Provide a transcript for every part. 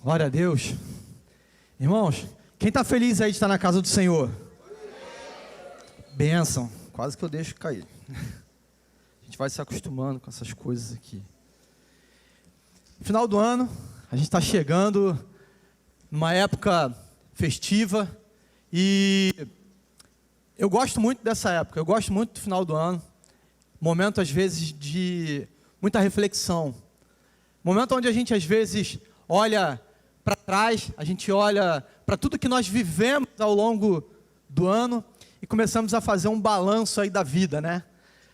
Glória a Deus. Irmãos, quem está feliz aí de estar na casa do Senhor? Bênção. Quase que eu deixo cair. A gente vai se acostumando com essas coisas aqui. Final do ano, a gente está chegando numa época festiva e eu gosto muito dessa época, eu gosto muito do final do ano. Momento, às vezes, de muita reflexão. Momento onde a gente, às vezes, olha para trás, a gente olha para tudo que nós vivemos ao longo do ano e começamos a fazer um balanço aí da vida, né?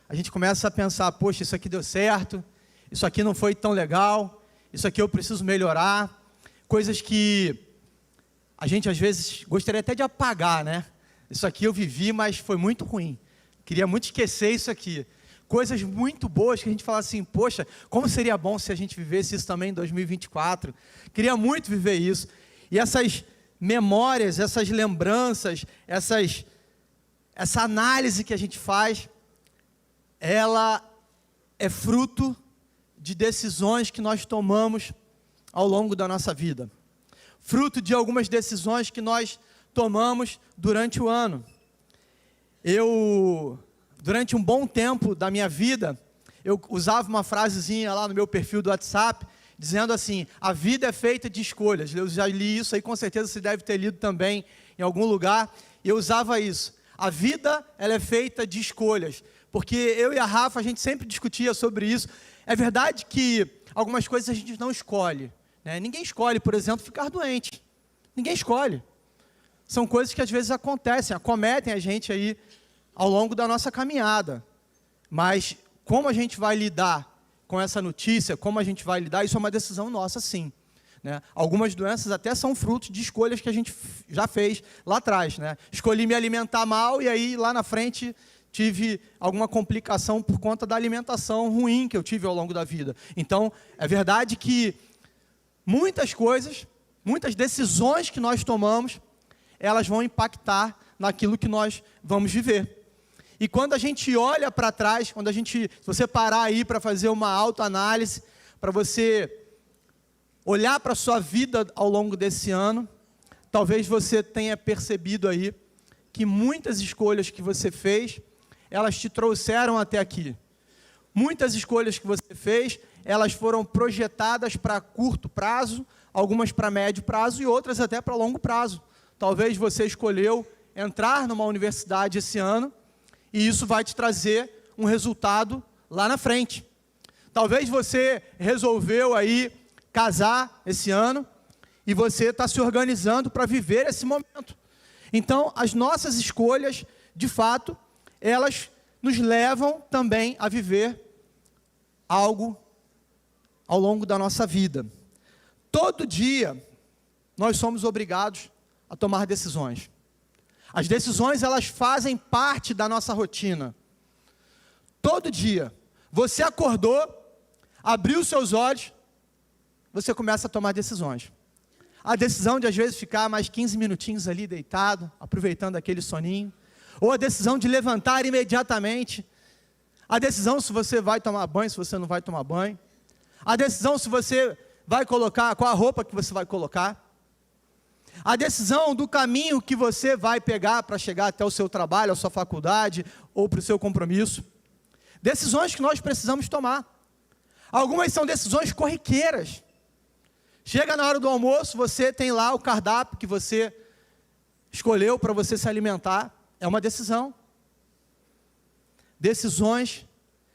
A gente começa a pensar, poxa, isso aqui deu certo, isso aqui não foi tão legal, isso aqui eu preciso melhorar. Coisas que a gente, às vezes, gostaria até de apagar, né? Isso aqui eu vivi, mas foi muito ruim. Queria muito esquecer isso aqui. Coisas muito boas que a gente fala assim, poxa, como seria bom se a gente vivesse isso também em 2024. Queria muito viver isso. E essas memórias, essas lembranças, essa análise que a gente faz, ela é fruto de decisões que nós tomamos ao longo da nossa vida. Fruto de algumas decisões que nós tomamos durante o ano. Durante um bom tempo da minha vida, eu usava uma frasezinha lá no meu perfil do WhatsApp, dizendo assim, a vida é feita de escolhas. Eu já li isso aí, com certeza você deve ter lido também em algum lugar, e eu usava isso. A vida, ela é feita de escolhas, porque eu e a Rafa, a gente sempre discutia sobre isso. É verdade que algumas coisas a gente não escolhe, né? Ninguém escolhe, por exemplo, ficar doente. Ninguém escolhe. São coisas que às vezes acontecem, acometem a gente aí ao longo da nossa caminhada. Mas como a gente vai lidar com essa notícia, como a gente vai lidar, isso é uma decisão nossa, sim. Né? Algumas doenças até são frutos de escolhas que a gente já fez lá atrás. Né? Escolhi me alimentar mal e aí lá na frente tive alguma complicação por conta da alimentação ruim que eu tive ao longo da vida. Então, é verdade que muitas coisas, muitas decisões que nós tomamos, elas vão impactar naquilo que nós vamos viver. E quando a gente olha para trás, se você parar aí para fazer uma autoanálise, para você olhar para a sua vida ao longo desse ano, talvez você tenha percebido aí que muitas escolhas que você fez, elas te trouxeram até aqui. Muitas escolhas que você fez, elas foram projetadas para curto prazo, algumas para médio prazo e outras até para longo prazo. Talvez você escolheu entrar numa universidade esse ano, e isso vai te trazer um resultado lá na frente. Talvez você resolveu aí casar esse ano e você está se organizando para viver esse momento. Então, as nossas escolhas, de fato, elas nos levam também a viver algo ao longo da nossa vida. Todo dia, nós somos obrigados a tomar decisões. As decisões, elas fazem parte da nossa rotina. Todo dia, você acordou, abriu seus olhos, você começa a tomar decisões. A decisão de, às vezes, ficar mais 15 minutinhos ali deitado, aproveitando aquele soninho. Ou a decisão de levantar imediatamente. A decisão se você vai tomar banho, se você não vai tomar banho. A decisão se você vai colocar, qual a roupa que você vai colocar. A decisão do caminho que você vai pegar para chegar até o seu trabalho, a sua faculdade ou para o seu compromisso. Decisões que nós precisamos tomar. Algumas são decisões corriqueiras. Chega na hora do almoço, você tem lá o cardápio que você escolheu para você se alimentar. É uma decisão. Decisões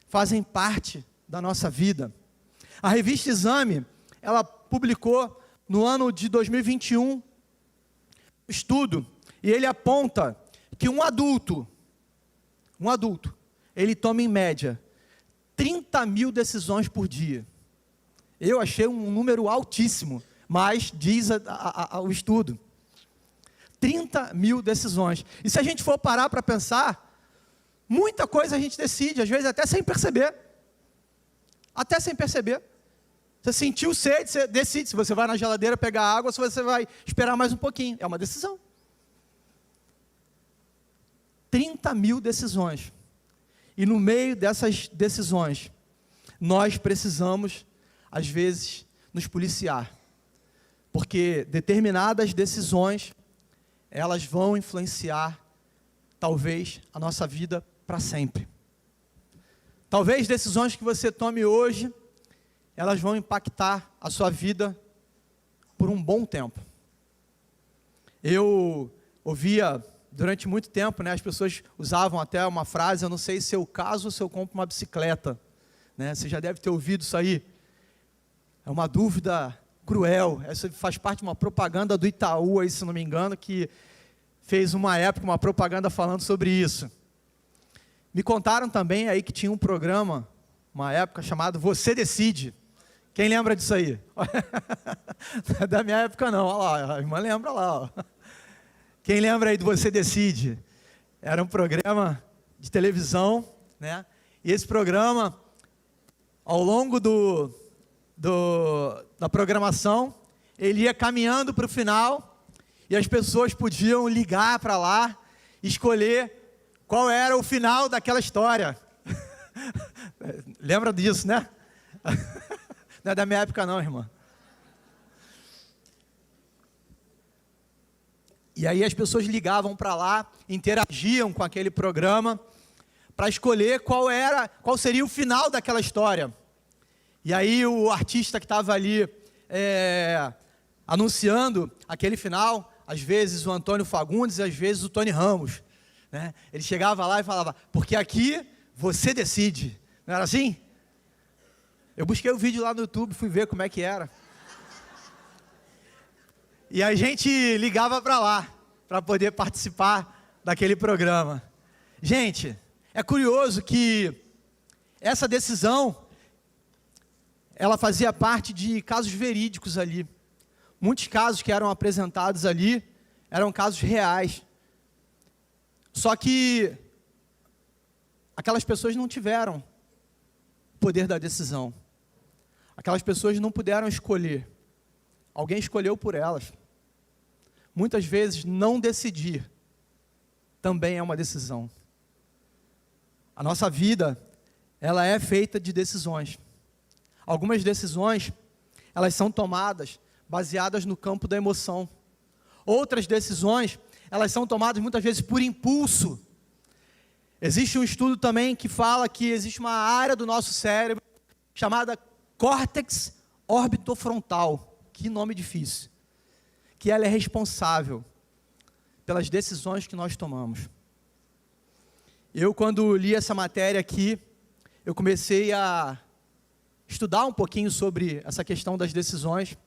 fazem parte da nossa vida. A revista Exame, ela publicou no ano de 2021, estudo, e ele aponta que um adulto, ele toma em média 30 mil decisões por dia. Eu achei um número altíssimo, mas diz o estudo. 30 mil decisões. E se a gente for parar para pensar, muita coisa a gente decide, às vezes até sem perceber. Até sem perceber. Você sentiu sede, você decide se você vai na geladeira pegar água ou se você vai esperar mais um pouquinho. É uma decisão. 30 mil decisões. E no meio dessas decisões, nós precisamos, às vezes, nos policiar. Porque determinadas decisões, elas vão influenciar, talvez, a nossa vida para sempre. Talvez decisões que você tome hoje, elas vão impactar a sua vida por um bom tempo. Eu ouvia durante muito tempo, né, as pessoas usavam até uma frase, eu não sei se eu caso ou se eu compro uma bicicleta. Né? Você já deve ter ouvido isso aí. É uma dúvida cruel. Essa faz parte de uma propaganda do Itaú, aí, se não me engano, que fez uma época uma propaganda falando sobre isso. Me contaram também aí que tinha um programa, uma época, chamado Você Decide. Quem lembra disso aí? Não é da minha época não, olha lá, a irmã lembra lá. Ó. Quem lembra aí do Você Decide? Era um programa de televisão, né? E esse programa, ao longo da programação, ele ia caminhando para o final e as pessoas podiam ligar para lá e escolher qual era o final daquela história. Lembra disso, né? Não é da minha época não, irmã. E aí as pessoas ligavam para lá, interagiam com aquele programa para escolher qual seria o final daquela história. E aí o artista que estava ali anunciando aquele final, às vezes o Antônio Fagundes, às vezes o Tony Ramos, né? Ele chegava lá e falava, porque aqui você decide. Não era assim? Eu busquei o vídeo lá no YouTube, fui ver como é que era. E a gente ligava para lá, para poder participar daquele programa. Gente, é curioso que essa decisão, ela fazia parte de casos verídicos ali. Muitos casos que eram apresentados ali, eram casos reais. Só que aquelas pessoas não tiveram o poder da decisão. Aquelas pessoas não puderam escolher. Alguém escolheu por elas. Muitas vezes, não decidir também é uma decisão. A nossa vida, ela é feita de decisões. Algumas decisões, elas são tomadas baseadas no campo da emoção. Outras decisões, elas são tomadas muitas vezes por impulso. Existe um estudo também que fala que existe uma área do nosso cérebro chamada córtex orbitofrontal. Que nome difícil. Que ela é responsável pelas decisões que nós tomamos. Eu, quando li essa matéria aqui, eu comecei a estudar um pouquinho sobre essa questão das decisões.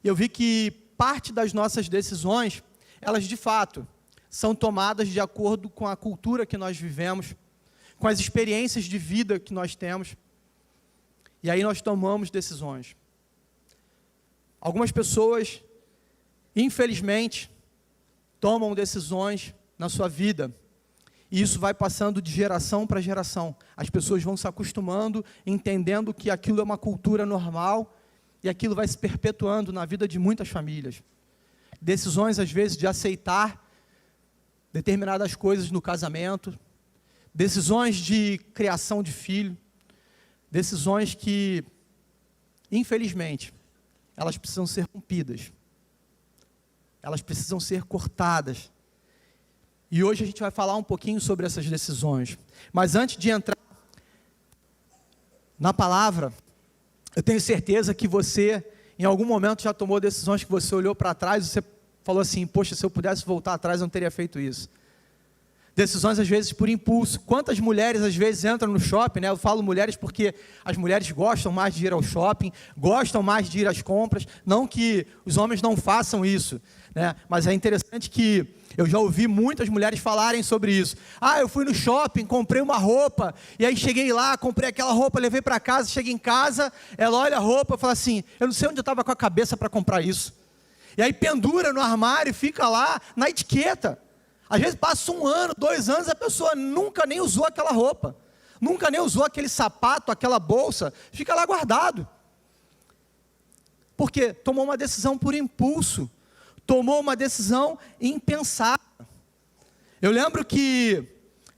E eu vi que parte das nossas decisões, elas de fato são tomadas de acordo com a cultura que nós vivemos, com as experiências de vida que nós temos. E aí nós tomamos decisões. Algumas pessoas, infelizmente, tomam decisões na sua vida. E isso vai passando de geração para geração. As pessoas vão se acostumando, entendendo que aquilo é uma cultura normal, e aquilo vai se perpetuando na vida de muitas famílias. Decisões, às vezes, de aceitar determinadas coisas no casamento, decisões de criação de filho, decisões que, infelizmente, elas precisam ser rompidas. Elas precisam ser cortadas. E hoje a gente vai falar um pouquinho sobre essas decisões. Mas antes de entrar na palavra, eu tenho certeza que você, em algum momento, já tomou decisões que você olhou para trás e você falou assim, poxa, se eu pudesse voltar atrás, eu não teria feito isso. Decisões, às vezes, por impulso. Quantas mulheres, às vezes, entram no shopping, né? Eu falo mulheres porque as mulheres gostam mais de ir ao shopping, gostam mais de ir às compras, não que os homens não façam isso, né? Mas é interessante que eu já ouvi muitas mulheres falarem sobre isso. Eu fui no shopping, comprei uma roupa, e aí cheguei lá, comprei aquela roupa, levei para casa, cheguei em casa, ela olha a roupa e fala assim, eu não sei onde eu estava com a cabeça para comprar isso. E aí pendura no armário, fica lá na etiqueta. Às vezes passa 1 ano, 2 anos, a pessoa nunca nem usou aquela roupa, nunca nem usou aquele sapato, aquela bolsa, fica lá guardado. Porque tomou uma decisão por impulso, tomou uma decisão impensada. Eu lembro que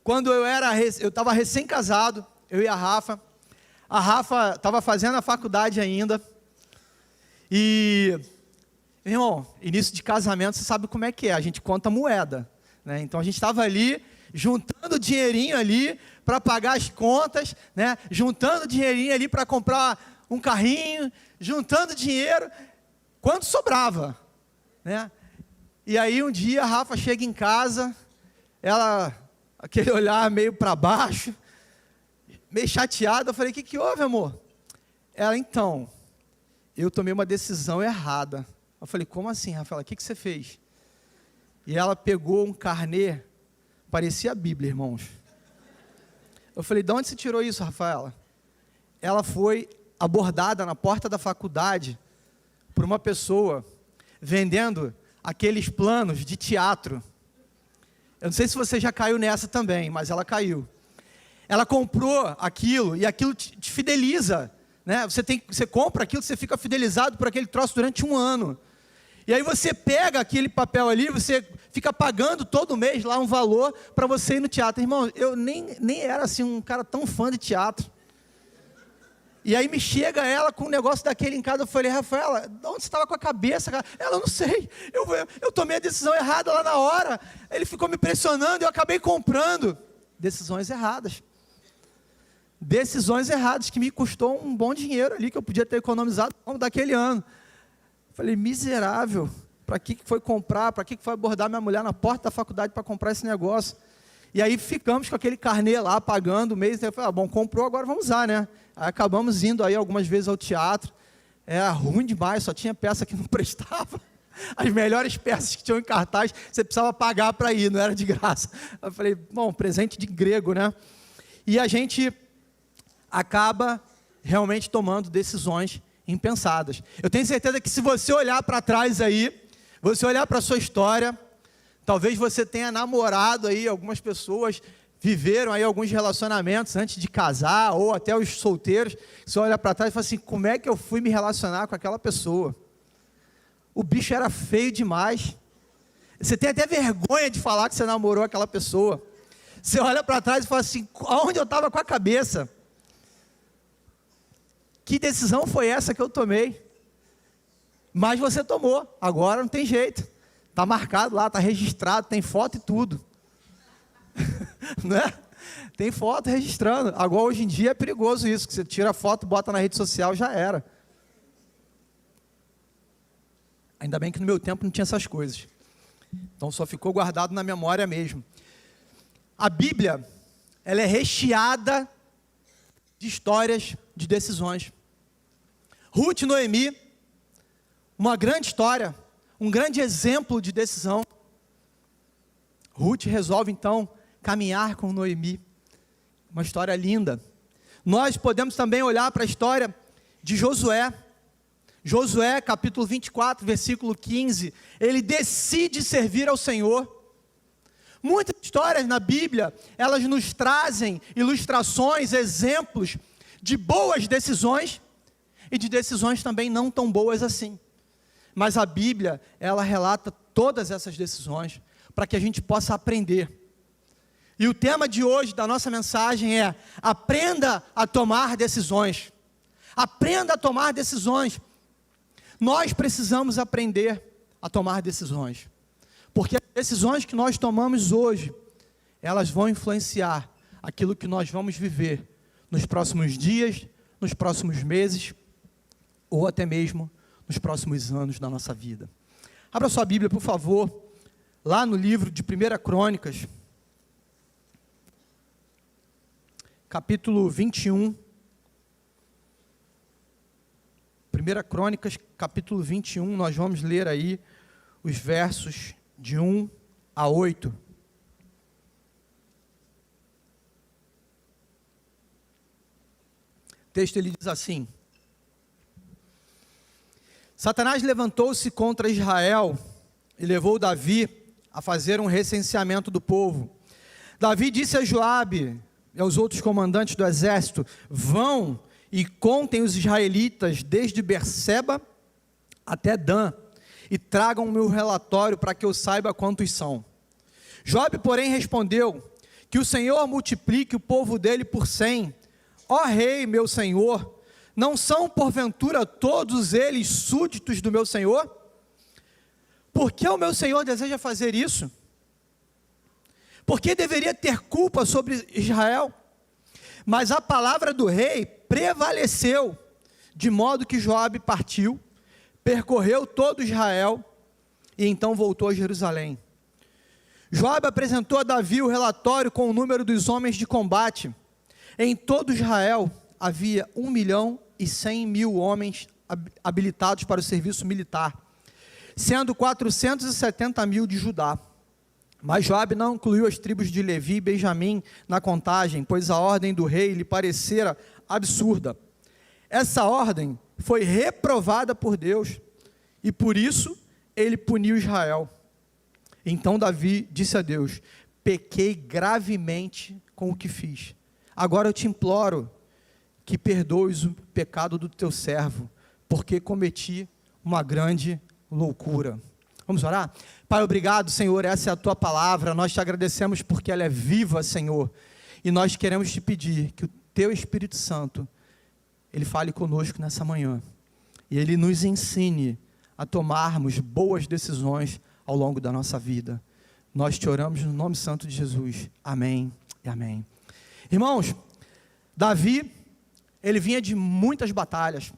quando eu estava recém-casado, eu e a Rafa estava fazendo a faculdade ainda, e Irmão, início de casamento, você sabe como é que é, a gente conta moeda, né? Então a gente estava ali, juntando dinheirinho ali, para pagar as contas, né? Juntando dinheirinho ali para comprar um carrinho, juntando dinheiro, quanto sobrava, né? E aí um dia a Rafa chega em casa, ela, aquele olhar meio para baixo, meio chateada, eu falei, o que houve, amor? Ela, então, eu tomei uma decisão errada. Eu falei, como assim, Rafaela, o que você fez? E ela pegou um carnê, parecia a Bíblia, irmãos. Eu falei, de onde você tirou isso, Rafaela? Ela foi abordada na porta da faculdade por uma pessoa vendendo aqueles planos de teatro. Eu não sei se você já caiu nessa também, mas ela caiu. Ela comprou aquilo e aquilo te fideliza, né? Você compra aquilo, você fica fidelizado por aquele troço durante um ano. E aí você pega aquele papel ali, você fica pagando todo mês lá um valor para você ir no teatro. Irmão, eu nem era assim um cara tão fã de teatro. E aí me chega ela com um negócio daquele em casa, eu falei, Rafaela, de onde você estava com a cabeça, cara? Ela, não sei, eu tomei a decisão errada lá na hora, ele ficou me pressionando e eu acabei comprando. Decisões erradas. Decisões erradas, que me custou um bom dinheiro ali, que eu podia ter economizado ao longo daquele ano. Falei, miserável, para que foi comprar, para que foi abordar minha mulher na porta da faculdade para comprar esse negócio? E aí ficamos com aquele carnê lá, pagando o mês, eu falei, bom, comprou, agora vamos usar, né? Aí acabamos indo aí algumas vezes ao teatro, era ruim demais, só tinha peça que não prestava, as melhores peças que tinham em cartaz, você precisava pagar para ir, não era de graça. Eu falei, bom, presente de grego, né? E a gente acaba realmente tomando decisões impensadas. Eu tenho certeza que se você olhar para trás aí, você olhar para a sua história, talvez você tenha namorado aí, algumas pessoas viveram aí alguns relacionamentos antes de casar, ou até os solteiros, você olha para trás e fala assim, como é que eu fui me relacionar com aquela pessoa? O bicho era feio demais. Você tem até vergonha de falar que você namorou aquela pessoa. Você olha para trás e fala assim, aonde eu estava com a cabeça? Que decisão foi essa que eu tomei? Mas você tomou, agora não tem jeito. Está marcado lá, está registrado, tem foto e tudo. Né? Tem foto registrando. Agora hoje em dia é perigoso isso, que você tira a foto, bota na rede social, já era. Ainda bem que no meu tempo não tinha essas coisas. Então só ficou guardado na memória mesmo. A Bíblia, ela é recheada de histórias, de decisões. Ruth e Noemi, uma grande história, um grande exemplo de decisão. Ruth resolve então caminhar com Noemi, uma história linda. Nós podemos também olhar para a história de Josué. Josué, capítulo 24, versículo 15, ele decide servir ao Senhor. Muitas histórias na Bíblia, elas nos trazem ilustrações, exemplos de boas decisões e de decisões também não tão boas assim. Mas a Bíblia, ela relata todas essas decisões para que a gente possa aprender. E o tema de hoje da nossa mensagem é: aprenda a tomar decisões. Aprenda a tomar decisões. Nós precisamos aprender a tomar decisões. Porque as decisões que nós tomamos hoje, elas vão influenciar aquilo que nós vamos viver nos próximos dias, nos próximos meses, ou até mesmo nos próximos anos da nossa vida. Abra sua Bíblia, por favor, lá no livro de 1 Crônicas, capítulo 21. 1 Crônicas, capítulo 21, nós vamos ler aí os versos de 1 a 8. O texto ele diz assim: Satanás levantou-se contra Israel e levou Davi a fazer um recenseamento do povo. Davi disse a Joabe e aos outros comandantes do exército: vão e contem os israelitas desde Berseba até Dan, e tragam o meu relatório para que eu saiba quantos são. Joabe, porém, respondeu: que o Senhor multiplique o povo dele por 100. Ó rei, meu senhor, não são porventura todos eles súditos do meu senhor? Por que o meu Senhor deseja fazer isso? Por que deveria ter culpa sobre Israel? Mas a palavra do rei prevaleceu, de modo que Joabe partiu, percorreu todo Israel e então voltou a Jerusalém. Joabe apresentou a Davi o relatório com o número dos homens de combate. Em todo Israel havia 1.100.000 homens habilitados para o serviço militar, sendo 470.000 de Judá. Mas Joabe não incluiu as tribos de Levi e Benjamim na contagem, pois a ordem do rei lhe parecera absurda. Essa ordem foi reprovada por Deus, e por isso ele puniu Israel. Então Davi disse a Deus: pequei gravemente com o que fiz. Agora eu te imploro que perdoes o pecado do teu servo, porque cometi uma grande loucura. Vamos orar? Pai, obrigado, Senhor, essa é a tua palavra, nós te agradecemos porque ela é viva, Senhor, e nós queremos te pedir que o teu Espírito Santo, ele fale conosco nessa manhã, e ele nos ensine a tomarmos boas decisões ao longo da nossa vida. Nós te oramos no nome santo de Jesus, amém e amém. Irmãos, Davi, ele vinha de muitas batalhas.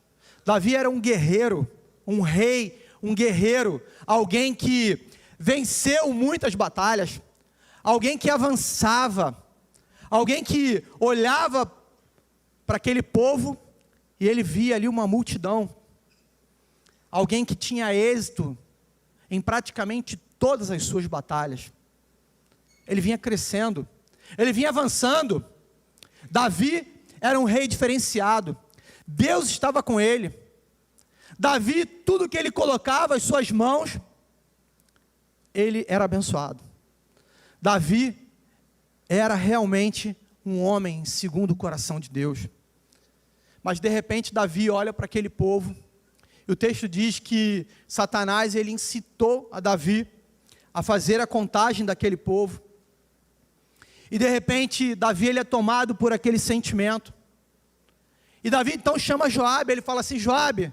Davi era um guerreiro, um rei, um guerreiro, alguém que venceu muitas batalhas, alguém que avançava, alguém que olhava para aquele povo e ele via ali uma multidão, alguém que tinha êxito em praticamente todas as suas batalhas. Ele vinha crescendo, ele vinha avançando. Davi era um rei diferenciado, Deus estava com ele. Davi, tudo que ele colocava as suas mãos, ele era abençoado. Davi era realmente um homem segundo o coração de Deus. Mas de repente Davi olha para aquele povo, e o texto diz que Satanás, ele incitou a Davi a fazer a contagem daquele povo. E de repente Davi, ele é tomado por aquele sentimento. E Davi então chama Joabe, ele fala assim: Joabe,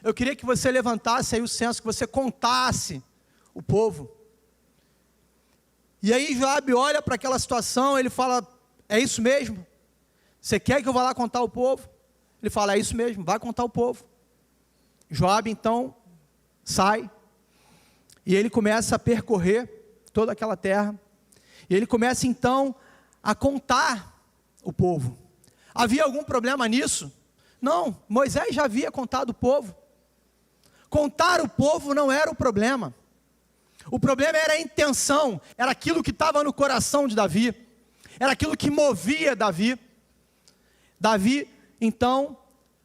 eu queria que você levantasse aí o censo, que você contasse o povo. E aí Joabe olha para aquela situação, ele fala: é isso mesmo? Você quer que eu vá lá contar o povo? Ele fala: é isso mesmo, vai contar o povo. Joabe então sai, e ele começa a percorrer toda aquela terra, e ele começa então a contar o povo. Havia algum problema nisso? Não, Moisés já havia contado o povo. Contar o povo não era o problema era a intenção, era aquilo que estava no coração de Davi, era aquilo que movia Davi. Davi, então,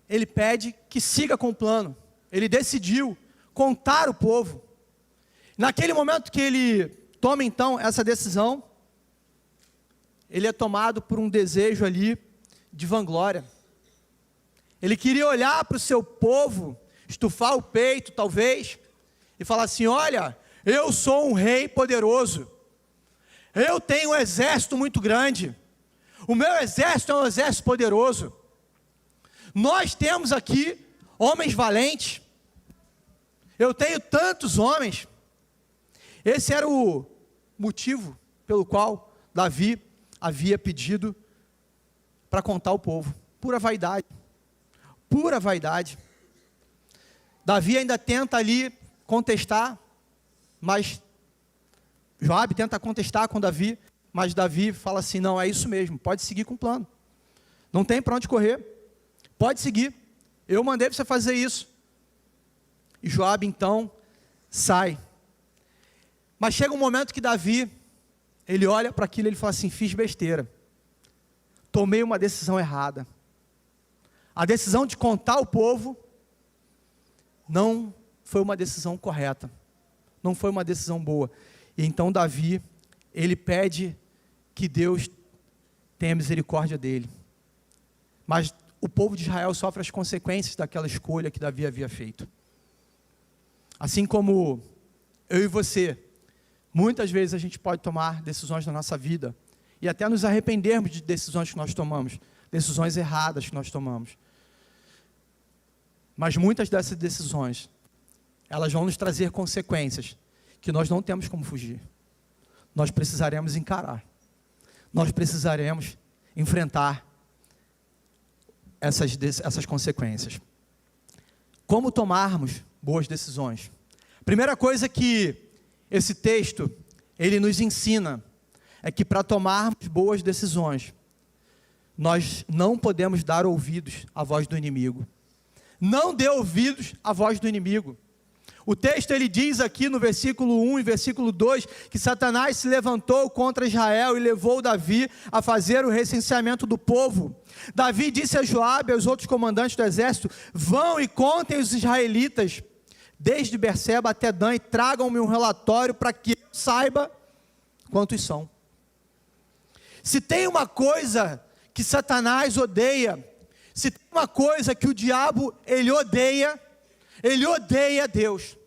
ele pede que siga com o plano, ele decidiu contar o povo. Naquele momento que ele toma então essa decisão, ele é tomado por um desejo ali de vanglória. Ele queria olhar para o seu povo, estufar o peito talvez, e falar assim: olha, eu sou um rei poderoso, eu tenho um exército muito grande, o meu exército é um exército poderoso, nós temos aqui homens valentes, eu tenho tantos homens. Esse era o motivo pelo qual Davi havia pedido para contar o povo. Pura vaidade, pura vaidade. Davi ainda tenta ali contestar, mas Joabe tenta contestar com Davi, mas Davi fala assim: não, é isso mesmo, pode seguir com o plano, não tem para onde correr, pode seguir, eu mandei você fazer isso. E Joabe então sai, mas chega um momento que Davi, ele olha para aquilo e ele fala assim: fiz besteira, tomei uma decisão errada, a decisão de contar o povo não foi uma decisão correta, não foi uma decisão boa. E então Davi, ele pede que Deus tenha misericórdia dele. Mas o povo de Israel sofre as consequências daquela escolha que Davi havia feito. Assim como eu e você, muitas vezes a gente pode tomar decisões na nossa vida, e até nos arrependermos de decisões que nós tomamos, decisões erradas que nós tomamos. Mas muitas dessas decisões, elas vão nos trazer consequências, que nós não temos como fugir. Nós precisaremos encarar. Nós precisaremos enfrentar essas consequências. Como tomarmos boas decisões? Primeira coisa que esse texto, ele nos ensina, é que para tomarmos boas decisões, nós não podemos dar ouvidos à voz do inimigo. Não dê ouvidos à voz do inimigo. O texto ele diz aqui no versículo 1 e versículo 2, que Satanás se levantou contra Israel e levou Davi a fazer o recenseamento do povo. Davi disse a Joabe e aos outros comandantes do exército: vão e contem os israelitas, desde Berseba até Dan, e tragam-me um relatório para que eu saiba quantos são. Se tem uma coisa que Satanás odeia, se tem uma coisa que o diabo ele odeia Deus.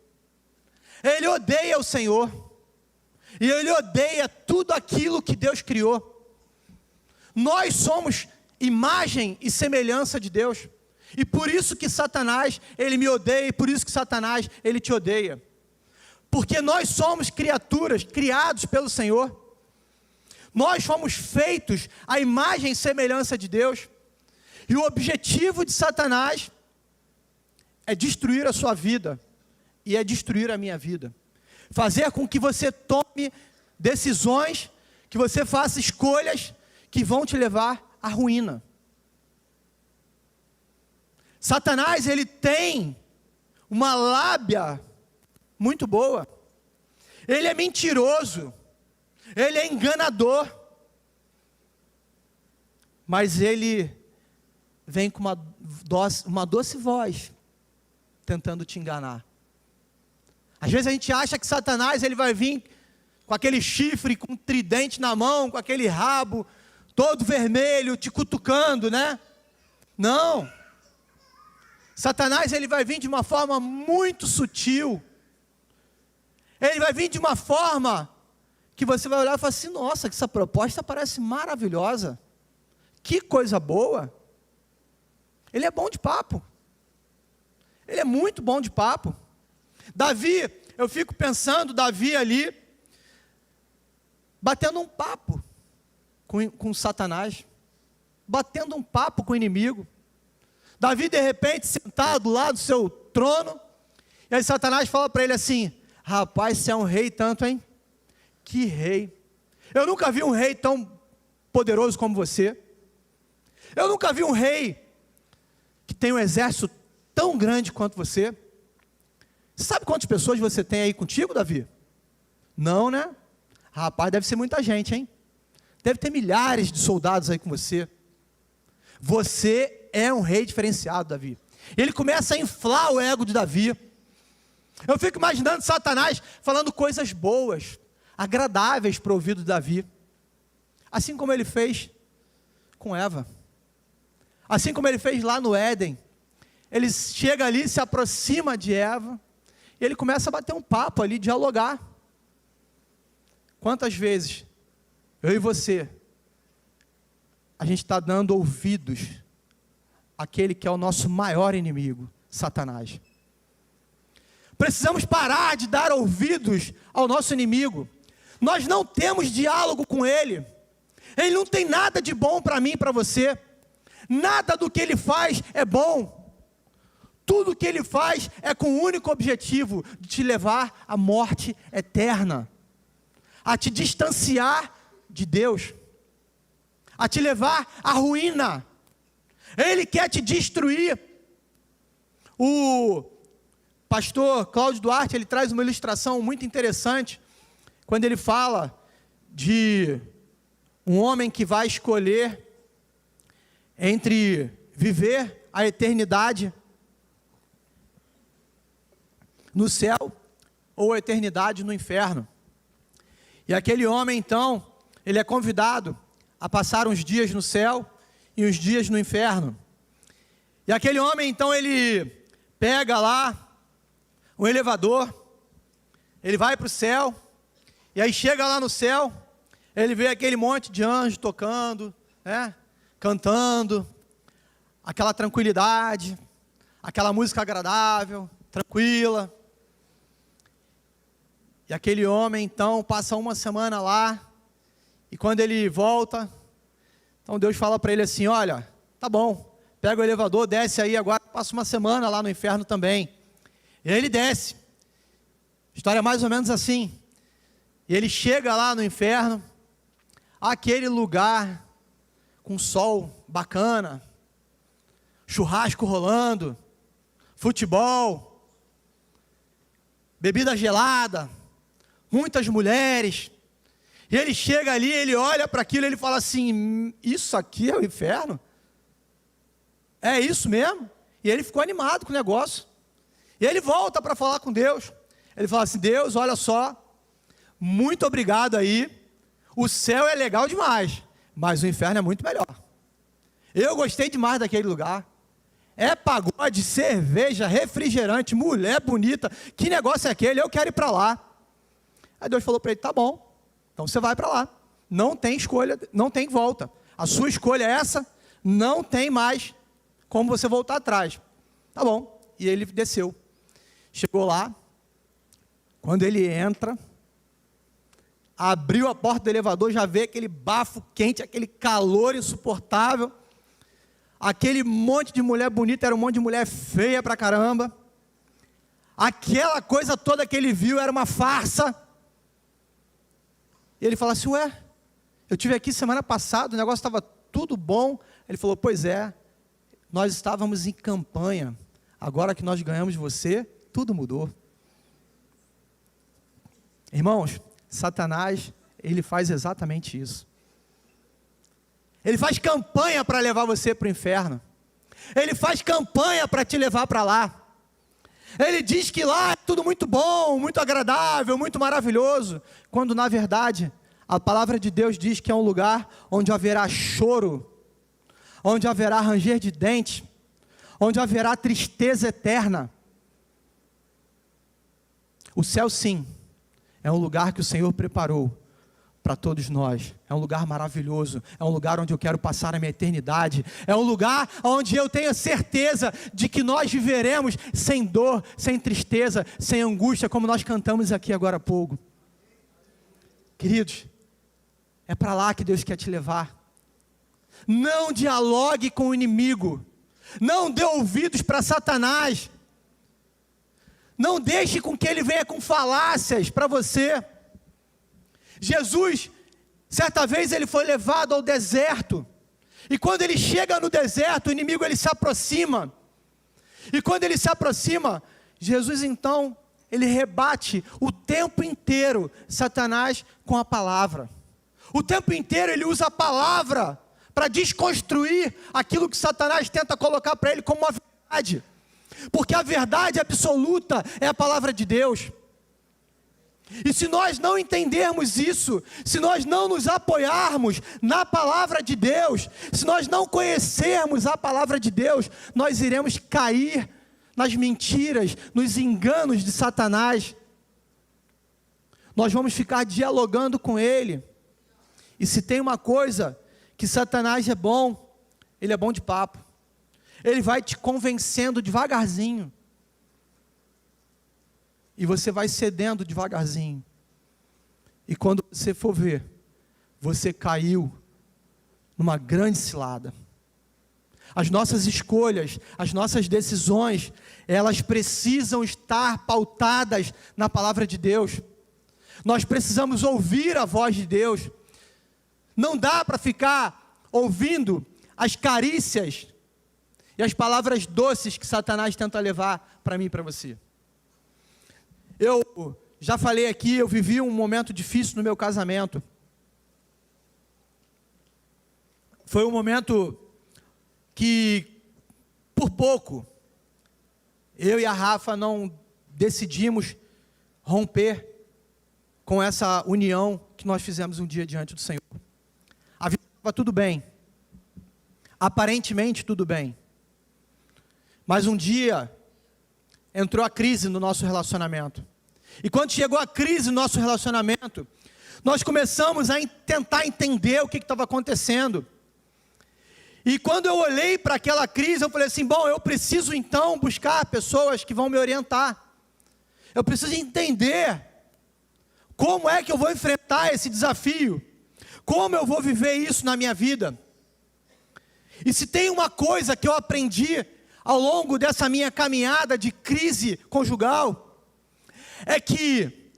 Ele odeia o Senhor. E ele odeia tudo aquilo que Deus criou. Nós somos imagem e semelhança de Deus. E por isso que Satanás, ele me odeia, e por isso que Satanás, ele te odeia. Porque nós somos criaturas criados pelo Senhor. Nós fomos feitos à imagem e semelhança de Deus. E o objetivo de Satanás é destruir a sua vida e é destruir a minha vida. Fazer com que você tome decisões, que você faça escolhas que vão te levar à ruína. Satanás, ele tem uma lábia muito boa. Ele é mentiroso. Ele é enganador. Mas ele vem com uma doce voz, tentando te enganar. Às vezes a gente acha que Satanás ele vai vir com aquele chifre, com um tridente na mão, com aquele rabo todo vermelho, te cutucando, né? Não. Satanás ele vai vir de uma forma muito sutil. Ele vai vir de uma forma que você vai olhar e falar assim: nossa, que essa proposta parece maravilhosa. Que coisa boa. Ele é bom de papo. Ele é muito bom de papo. Davi, eu fico pensando, Davi ali, batendo um papo com Satanás, batendo um papo com o inimigo. Davi, de repente, sentado lá do seu trono, e aí Satanás fala para ele assim: rapaz, você é um rei tanto, hein? Que rei. Eu nunca vi um rei tão poderoso como você. Eu nunca vi um rei que tem um exército tão grande quanto você. Você sabe quantas pessoas você tem aí contigo, Davi? Não, né? Rapaz, deve ser muita gente, hein? Deve ter milhares de soldados aí com você. Você é um rei diferenciado, Davi. Ele começa a inflar o ego de Davi. Eu fico imaginando Satanás falando coisas boas, agradáveis para o ouvido de Davi. Assim como ele fez com Eva. Assim como ele fez lá no Éden. Ele chega ali, se aproxima de Eva, e ele começa a bater um papo ali, dialogar. Quantas vezes, eu e você, a gente está dando ouvidos àquele que é o nosso maior inimigo, Satanás. Precisamos parar de dar ouvidos ao nosso inimigo. Nós não temos diálogo com ele. Ele não tem nada de bom para mim e para você. Nada do que ele faz é bom. Tudo que ele faz é com o único objetivo de te levar à morte eterna, a te distanciar de Deus, a te levar à ruína. Ele quer te destruir. O pastor Cláudio Duarte, ele traz uma ilustração muito interessante, quando ele fala de um homem que vai escolher entre viver a eternidade no céu ou a eternidade no inferno. E aquele homem, então, ele é convidado a passar uns dias no céu e uns dias no inferno. E aquele homem, então, ele pega lá um elevador, ele vai para o céu, e aí chega lá no céu, ele vê aquele monte de anjos tocando, né, cantando, aquela tranquilidade, aquela música agradável, tranquila. E aquele homem, então, passa uma semana lá, e quando ele volta, então Deus fala para ele assim, olha, tá bom, pega o elevador, desce aí agora, passa uma semana lá no inferno também. E aí ele desce. História é mais ou menos assim. E ele chega lá no inferno, aquele lugar com sol bacana, churrasco rolando, futebol, bebida gelada, muitas mulheres. E ele chega ali, ele olha para aquilo e ele fala assim, isso aqui é o inferno? É isso mesmo? E ele ficou animado com o negócio. E ele volta para falar com Deus. Ele fala assim, Deus, olha só, muito obrigado aí, o céu é legal demais, mas o inferno é muito melhor. Eu gostei demais daquele lugar. É pagode, cerveja, refrigerante, mulher bonita, que negócio é aquele? Eu quero ir para lá. Aí Deus falou para ele, tá bom, então você vai para lá. Não tem escolha, não tem volta. A sua escolha é essa, não tem mais como você voltar atrás. Tá bom, e ele desceu. Chegou lá, quando ele entra, abriu a porta do elevador, já vê aquele bafo quente, aquele calor insuportável, aquele monte de mulher bonita, era um monte de mulher feia pra caramba, aquela coisa toda que ele viu era uma farsa, e ele fala assim, ué, eu estive aqui semana passada, o negócio estava tudo bom, ele falou, pois é, nós estávamos em campanha, agora que nós ganhamos você, tudo mudou. Irmãos, Satanás, ele faz exatamente isso. Ele faz campanha para levar você para o inferno. Ele faz campanha para te levar para lá. Ele diz que lá é tudo muito bom, muito agradável, muito maravilhoso, quando na verdade, a palavra de Deus diz que é um lugar onde haverá choro, onde haverá ranger de dentes, onde haverá tristeza eterna. O céu sim, é um lugar que o Senhor preparou para todos nós, é um lugar maravilhoso, é um lugar onde eu quero passar a minha eternidade, é um lugar onde eu tenho certeza de que nós viveremos sem dor, sem tristeza, sem angústia, como nós cantamos aqui agora há pouco. Queridos, é para lá que Deus quer te levar. Não dialogue com o inimigo, não dê ouvidos para Satanás, não deixe com que ele venha com falácias para você. Jesus, certa vez ele foi levado ao deserto, e quando ele chega no deserto, o inimigo ele se aproxima, e quando ele se aproxima, Jesus então, ele rebate o tempo inteiro Satanás com a palavra. O tempo inteiro ele usa a palavra para desconstruir aquilo que Satanás tenta colocar para ele como uma verdade. Porque a verdade absoluta é a palavra de Deus. E se nós não entendermos isso, se nós não nos apoiarmos na palavra de Deus, se nós não conhecermos a palavra de Deus, nós iremos cair nas mentiras, nos enganos de Satanás. Nós vamos ficar dialogando com ele. E se tem uma coisa que Satanás é bom, ele é bom de papo. Ele vai te convencendo devagarzinho. E você vai cedendo devagarzinho. E quando você for ver, você caiu numa grande cilada. As nossas escolhas, as nossas decisões, elas precisam estar pautadas na palavra de Deus. Nós precisamos ouvir a voz de Deus. Não dá para ficar ouvindo as carícias e as palavras doces que Satanás tenta levar para mim e para você. Eu já falei aqui, eu vivi um momento difícil no meu casamento. Foi um momento que, por pouco, eu e a Rafa não decidimos romper com essa união que nós fizemos um dia diante do Senhor. A vida estava tudo bem, aparentemente tudo bem, mas um dia entrou a crise no nosso relacionamento. E quando chegou a crise no nosso relacionamento, nós começamos a tentar entender o que estava acontecendo. E quando eu olhei para aquela crise, eu falei assim, bom, eu preciso então buscar pessoas que vão me orientar. Eu preciso entender Como é que eu vou enfrentar esse desafio? Como eu vou viver isso na minha vida? E se tem uma coisa que eu aprendi ao longo dessa minha caminhada de crise conjugal, é que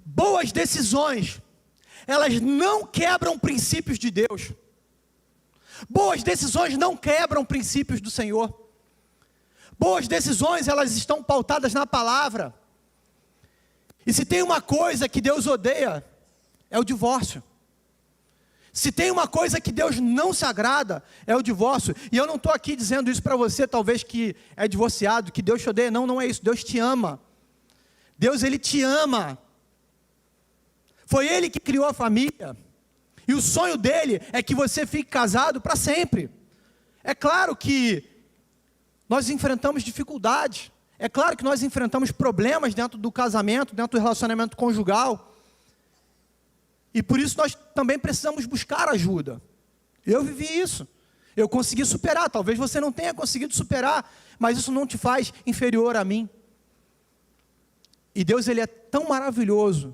boas decisões, elas não quebram princípios de Deus. Boas decisões não quebram princípios do Senhor. Boas decisões, elas estão pautadas na palavra. E se tem uma coisa que Deus odeia, é o divórcio. Se tem uma coisa que Deus não se agrada, é o divórcio. E eu não estou aqui dizendo isso para você, talvez que é divorciado, que Deus te odeia. Não, não é isso. Deus te ama. Deus, Ele te ama. Foi Ele que criou a família. E o sonho dele é que você fique casado para sempre. É claro que nós enfrentamos dificuldades. É claro que nós enfrentamos problemas dentro do casamento, dentro do relacionamento conjugal. E por isso nós também precisamos buscar ajuda. Eu vivi isso. Eu consegui superar. Talvez você não tenha conseguido superar, mas isso não te faz inferior a mim. E Deus, Ele é tão maravilhoso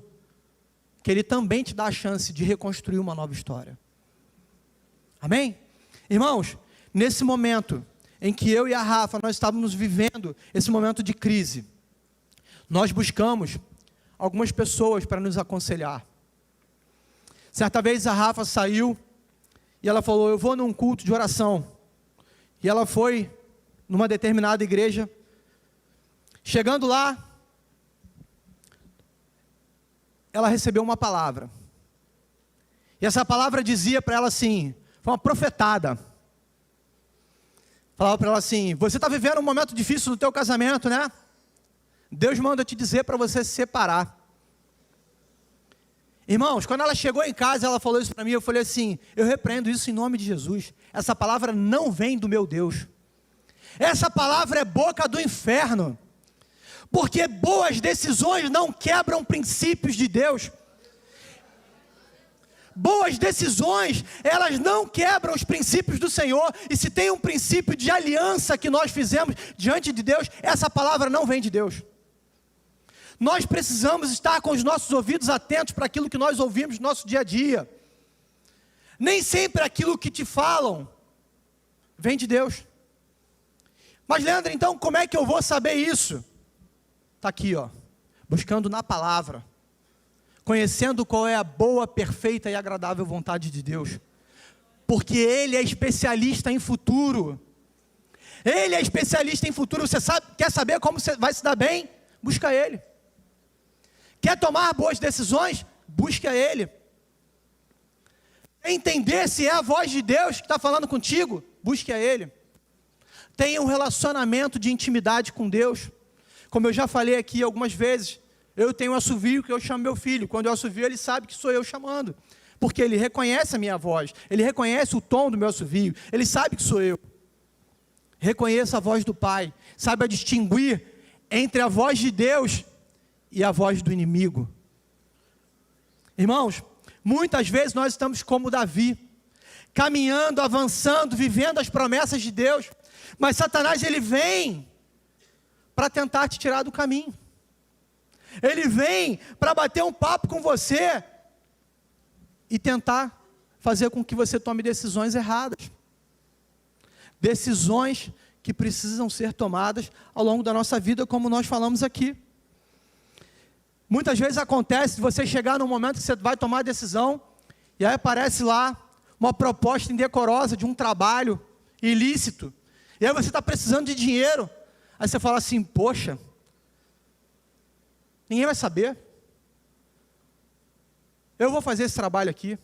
que Ele também te dá a chance de reconstruir uma nova história. Amém? Irmãos, nesse momento em que eu e a Rafa, nós estávamos vivendo esse momento de crise, nós buscamos algumas pessoas para nos aconselhar. Certa vez a Rafa saiu e ela falou, eu vou num culto de oração. E ela foi numa determinada igreja. Chegando lá, ela recebeu uma palavra. E essa palavra dizia para ela assim, foi uma profetada. Falava para ela assim, você está vivendo um momento difícil no teu casamento, né? Deus manda te dizer para você se separar. Irmãos, quando ela chegou em casa, ela falou isso para mim, eu falei assim, eu repreendo isso em nome de Jesus. Essa palavra não vem do meu Deus. Essa palavra é boca do inferno. Porque boas decisões não quebram princípios de Deus. Boas decisões, elas não quebram os princípios do Senhor. E se tem um princípio de aliança que nós fizemos diante de Deus, essa palavra não vem de Deus. Nós precisamos estar com os nossos ouvidos atentos para aquilo que nós ouvimos no nosso dia a dia. Nem sempre aquilo que te falam vem de Deus. Mas Leandro, então como é que eu vou saber isso? Está aqui, ó, buscando na palavra, conhecendo qual é a boa, perfeita e agradável vontade de Deus, porque Ele é especialista em futuro. Ele é especialista em futuro. Você sabe, quer saber como você vai se dar bem? Busca Ele. Quer tomar boas decisões? Busque a Ele. Entender se é a voz de Deus que está falando contigo? Busque a Ele. Tenha um relacionamento de intimidade com Deus. Como eu já falei aqui algumas vezes, eu tenho um assovio que eu chamo meu filho. Quando eu assovio, ele sabe que sou eu chamando. Porque ele reconhece a minha voz. Ele reconhece o tom do meu assovio. Ele sabe que sou eu. Reconheça a voz do Pai. Saiba distinguir entre a voz de Deus e a voz do inimigo. Irmãos, muitas vezes nós estamos como Davi, caminhando, avançando, vivendo as promessas de Deus, mas Satanás, ele vem para tentar te tirar do caminho. Ele vem para bater um papo com você e tentar fazer com que você tome decisões erradas. Decisões que precisam ser tomadas ao longo da nossa vida, como nós falamos aqui. Muitas vezes acontece de você chegar num momento que você vai tomar a decisão, e aí aparece lá uma proposta indecorosa de um trabalho ilícito, e aí você está precisando de dinheiro, aí você fala assim, poxa, ninguém vai saber, eu vou fazer esse trabalho aqui,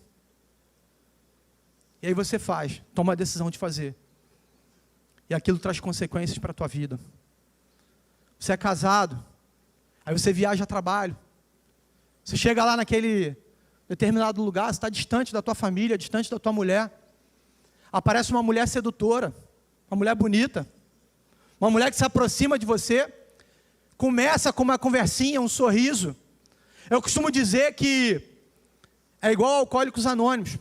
e aí você faz, toma a decisão de fazer, e aquilo traz consequências para a tua vida. Você é casado, aí você viaja a trabalho, você chega lá naquele determinado lugar, você está distante da tua família, distante da tua mulher, aparece uma mulher sedutora, uma mulher bonita, uma mulher que se aproxima de você, começa com uma conversinha, um sorriso. Eu costumo dizer que é igual a Alcoólicos Anônimos,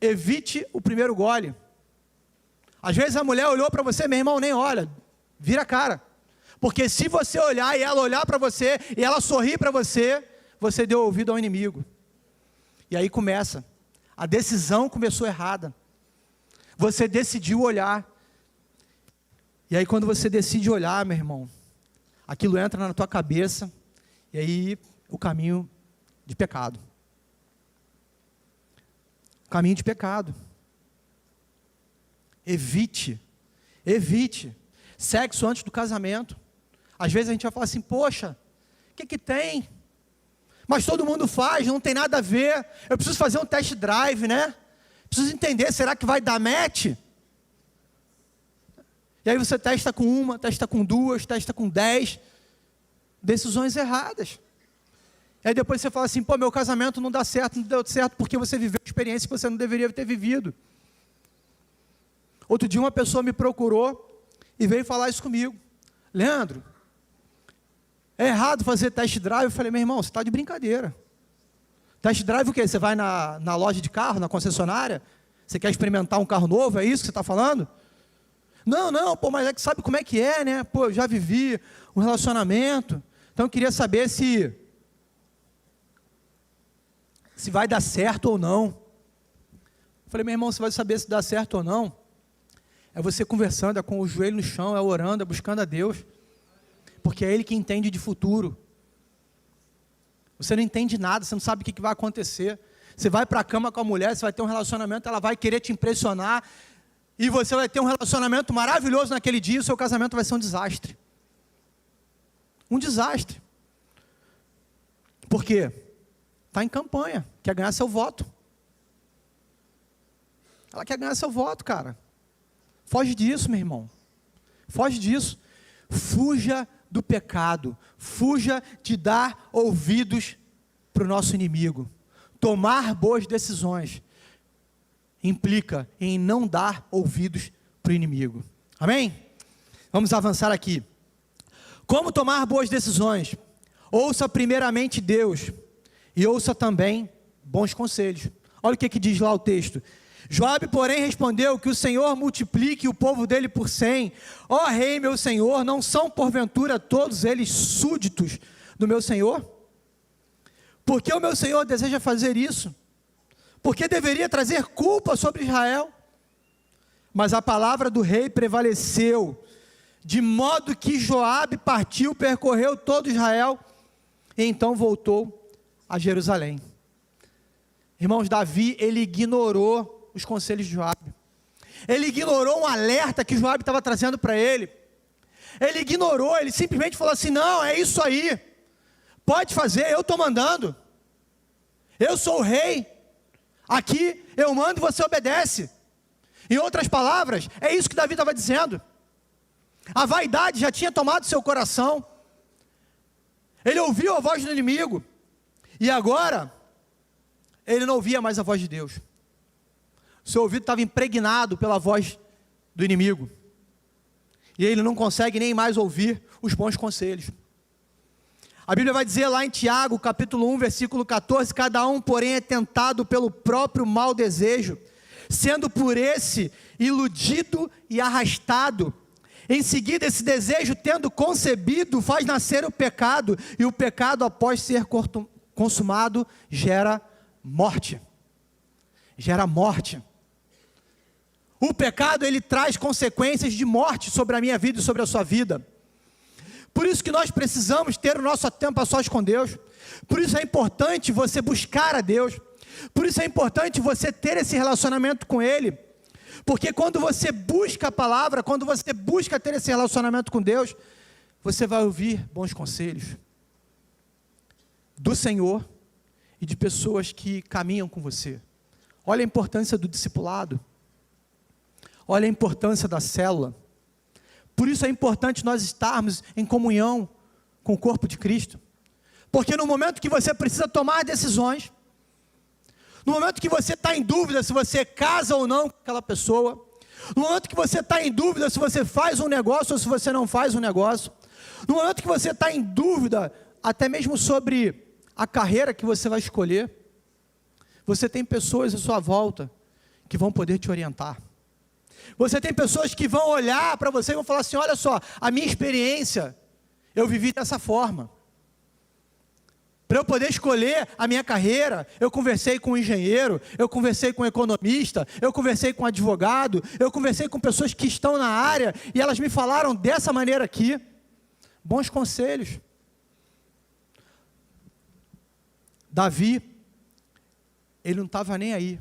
evite o primeiro gole. Às vezes a mulher olhou para você, meu irmão, nem olha, vira a cara. Porque se você olhar e ela olhar para você, e ela sorrir para você, você deu ouvido ao inimigo. E aí começa. A decisão começou errada. Você decidiu olhar. E aí quando você decide olhar, meu irmão, aquilo entra na tua cabeça, e aí o caminho de pecado. Caminho de pecado. Evite. Sexo antes do casamento. Às vezes a gente vai falar assim, poxa, o que tem? Mas todo mundo faz, não tem nada a ver. Eu preciso fazer um test drive, né? Preciso entender, será que vai dar match? E aí você testa com uma, testa com duas, testa com 10. Decisões erradas. E aí depois você fala assim, pô, meu casamento não dá certo, não deu certo porque você viveu uma experiência que você não deveria ter vivido. Outro dia uma pessoa me procurou e veio falar isso comigo. Leandro, é errado fazer test drive? Eu falei, meu irmão, você está de brincadeira. Test drive o quê? Você vai na loja de carro, na concessionária? Você quer experimentar um carro novo? É isso que você está falando? Não, pô, mas é que sabe como é que é, né? Pô, eu já vivi um relacionamento, então eu queria saber se vai dar certo ou não. Eu falei, meu irmão, você vai saber se dá certo ou não. É você conversando, é com o joelho no chão, é orando, é buscando a Deus. Porque é Ele que entende de futuro. Você não entende nada, você não sabe o que vai acontecer. Você vai para a cama com a mulher, você vai ter um relacionamento, ela vai querer te impressionar, e você vai ter um relacionamento maravilhoso naquele dia, e o seu casamento vai ser um desastre. Um desastre. Por quê? Está em campanha, quer ganhar seu voto. Ela quer ganhar seu voto, cara. Foge disso, meu irmão. Foge disso. Fuja do pecado. Fuja de dar ouvidos para o nosso inimigo. Tomar boas decisões implica em não dar ouvidos para o inimigo. Amém? Vamos avançar aqui. Como tomar boas decisões? Ouça primeiramente Deus e ouça também bons conselhos. Olha o que diz lá o texto. Joabe, porém, respondeu que o Senhor multiplique o povo dele por 100. Ó rei, meu senhor, não são porventura todos eles súditos do meu senhor? Por que o meu senhor deseja fazer isso? Porque deveria trazer culpa sobre Israel? Mas a palavra do rei prevaleceu, de modo que Joabe partiu, percorreu todo Israel, e então voltou a Jerusalém. Irmãos, Davi, ele ignorou os conselhos de Joabe. Ele ignorou um alerta que Joabe estava trazendo para ele. Ele ignorou, ele simplesmente falou assim, não, é isso aí. Pode fazer, eu estou mandando. Eu sou o rei. Aqui eu mando e você obedece. Em outras palavras, é isso que Davi estava dizendo. A vaidade já tinha tomado seu coração. Ele ouviu a voz do inimigo. E agora, ele não ouvia mais a voz de Deus. Seu ouvido estava impregnado pela voz do inimigo. E ele não consegue nem mais ouvir os bons conselhos. A Bíblia vai dizer lá em Tiago, capítulo 1, versículo 14, cada um, porém, é tentado pelo próprio mau desejo, sendo por esse iludido e arrastado. Em seguida, esse desejo, tendo concebido, faz nascer o pecado, e o pecado, após ser consumado, gera morte. Gera morte. O pecado, ele traz consequências de morte sobre a minha vida e sobre a sua vida. Por isso que nós precisamos ter o nosso tempo a sós com Deus. Por isso é importante você buscar a Deus. Por isso é importante você ter esse relacionamento com Ele. Porque quando você busca a palavra, quando você busca ter esse relacionamento com Deus, você vai ouvir bons conselhos do Senhor e de pessoas que caminham com você. Olha a importância do discipulado. Olha a importância da célula. Por isso é importante nós estarmos em comunhão com o corpo de Cristo. Porque no momento que você precisa tomar decisões, no momento que você está em dúvida se você casa ou não com aquela pessoa, no momento que você está em dúvida se você faz um negócio ou se você não faz um negócio, no momento que você está em dúvida até mesmo sobre a carreira que você vai escolher, você tem pessoas à sua volta que vão poder te orientar. Você tem pessoas que vão olhar para você e vão falar assim, olha só, a minha experiência, eu vivi dessa forma. Para eu poder escolher a minha carreira. Eu conversei com um engenheiro, eu conversei com um economista, eu conversei com um advogado, eu conversei com pessoas que estão na área, e elas me falaram dessa maneira aqui. Bons conselhos. Davi, ele não estava nem aí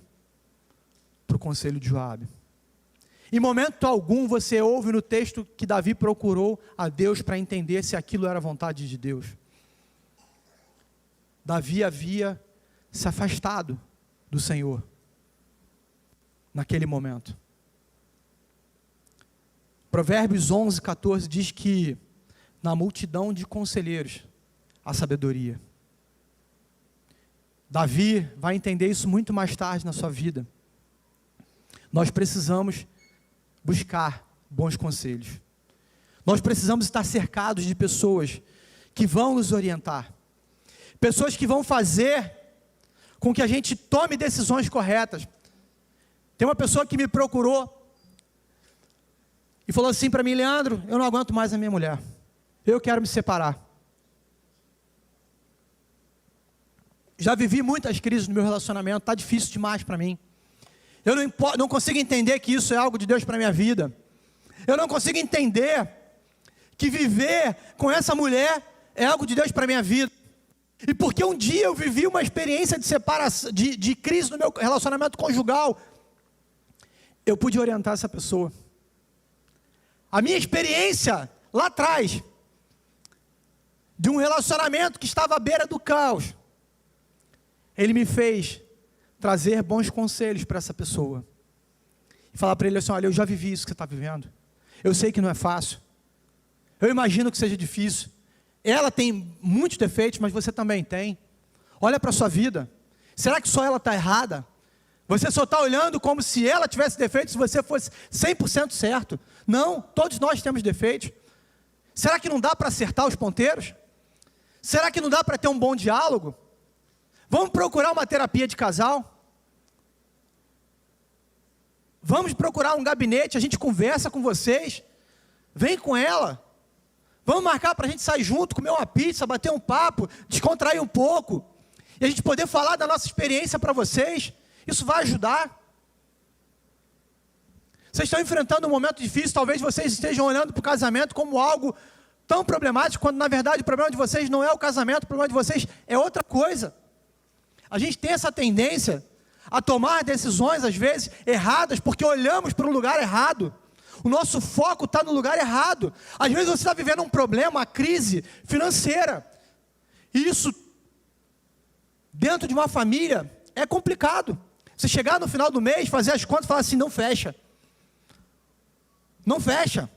para o conselho de Joabe. Em momento algum você ouve no texto que Davi procurou a Deus para entender se aquilo era vontade de Deus. Davi havia se afastado do Senhor naquele momento. Provérbios 11:14 diz que na multidão de conselheiros há sabedoria. Davi vai entender isso muito mais tarde na sua vida. Nós precisamos buscar bons conselhos. Nós precisamos estar cercados de pessoas que vão nos orientar. Pessoas que vão fazer com que a gente tome decisões corretas. Tem uma pessoa que me procurou e falou assim para mim: Leandro, eu não aguento mais a minha mulher. Eu quero me separar. Já vivi muitas crises no meu relacionamento, está difícil demais para mim. Eu não consigo entender que isso é algo de Deus para a minha vida. Eu não consigo entender que viver com essa mulher é algo de Deus para a minha vida. E porque um dia eu vivi uma experiência de separação, de crise no meu relacionamento conjugal, eu pude orientar essa pessoa. A minha experiência lá atrás, de um relacionamento que estava à beira do caos, ele me fez trazer bons conselhos para essa pessoa. E falar para ele assim: olha, eu já vivi isso que você está vivendo. Eu sei que não é fácil. Eu imagino que seja difícil. Ela tem muitos defeitos, mas você também tem. Olha para a sua vida. Será que só ela está errada? Você só está olhando como se ela tivesse defeitos, se você fosse 100% certo. Não, todos nós temos defeitos. Será que não dá para acertar os ponteiros? Será que não dá para ter um bom diálogo? Vamos procurar uma terapia de casal? Vamos procurar um gabinete, a gente conversa com vocês. Vem com ela. Vamos marcar para a gente sair junto, comer uma pizza, bater um papo, descontrair um pouco. E a gente poder falar da nossa experiência para vocês. Isso vai ajudar. Vocês estão enfrentando um momento difícil, talvez vocês estejam olhando para o casamento como algo tão problemático, quando na verdade o problema de vocês não é o casamento, o problema de vocês é outra coisa. A gente tem essa tendência a tomar decisões, às vezes, erradas, porque olhamos para um lugar errado. O nosso foco está no lugar errado. Às vezes você está vivendo um problema, uma crise financeira. E isso, dentro de uma família, é complicado. Você chegar no final do mês, fazer as contas e falar assim: não fecha. Não fecha.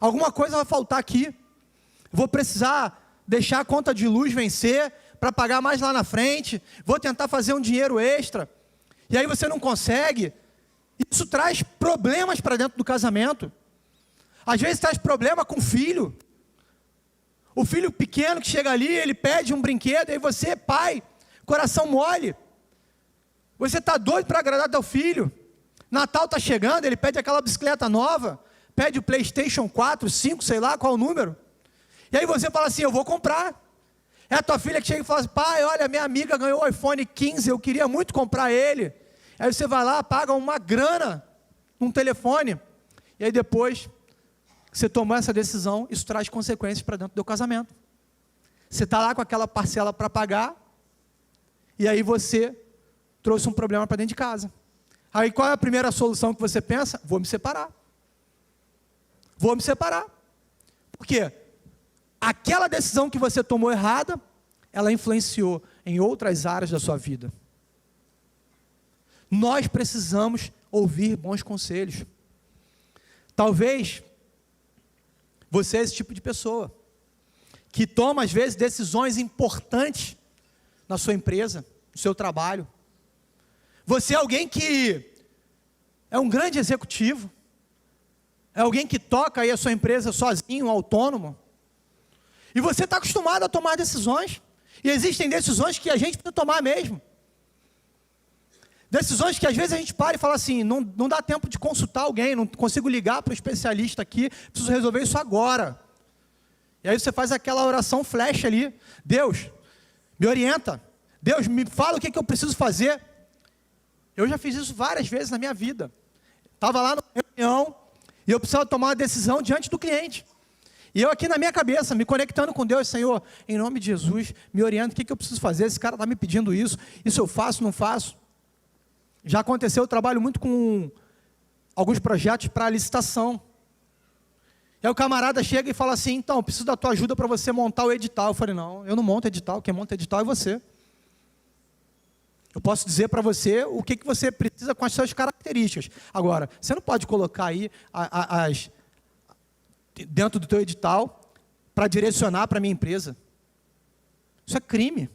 Alguma coisa vai faltar aqui. Vou precisar deixar a conta de luz vencer para pagar mais lá na frente. Vou tentar fazer um dinheiro extra. E aí você não consegue. Isso traz problemas para dentro do casamento. Às vezes traz problema com o filho. O filho pequeno que chega ali, ele pede um brinquedo, aí você, pai, coração mole. Você está doido para agradar teu filho. Natal está chegando, ele pede aquela bicicleta nova, pede o PlayStation 4, 5, sei lá qual o número. E aí você fala assim: eu vou comprar. É a tua filha que chega e fala assim: pai, olha, minha amiga ganhou o iPhone 15, eu queria muito comprar ele. Aí você vai lá, paga uma grana num telefone. E aí depois, você tomou essa decisão, isso traz consequências para dentro do casamento. Você está lá com aquela parcela para pagar, e aí você trouxe um problema para dentro de casa. Aí qual é a primeira solução que você pensa? Vou me separar. Vou me separar. Por quê? Aquela decisão que você tomou errada, ela influenciou em outras áreas da sua vida. Nós precisamos ouvir bons conselhos. Talvez você é esse tipo de pessoa que toma às vezes decisões importantes na sua empresa, no seu trabalho. Você é alguém que é um grande executivo, é alguém que toca aí a sua empresa sozinho, autônomo, e você está acostumado a tomar decisões, e existem decisões que a gente precisa tomar mesmo. Decisões que às vezes a gente para e fala assim: não dá tempo de consultar alguém, não consigo ligar para o especialista aqui, preciso resolver isso agora. E aí você faz aquela oração flash ali: Deus, Me orienta. Deus, me fala o que eu preciso fazer. Eu já fiz isso várias vezes na minha vida. Estava lá na reunião e eu precisava tomar uma decisão diante do cliente. E eu aqui na minha cabeça, me conectando com Deus, Senhor, em nome de Jesus, me orienta, o que eu preciso fazer? Esse cara está me pedindo isso eu faço, não faço? Já aconteceu, eu trabalho muito com alguns projetos para licitação. E aí o camarada chega e fala assim, então, eu preciso da tua ajuda para você montar o edital. Eu falei, não, eu não monto edital, quem monta edital é você. Eu posso dizer para você o que você precisa com as suas características. Agora, você não pode colocar aí dentro do teu edital para direcionar para a minha empresa. Isso é crime.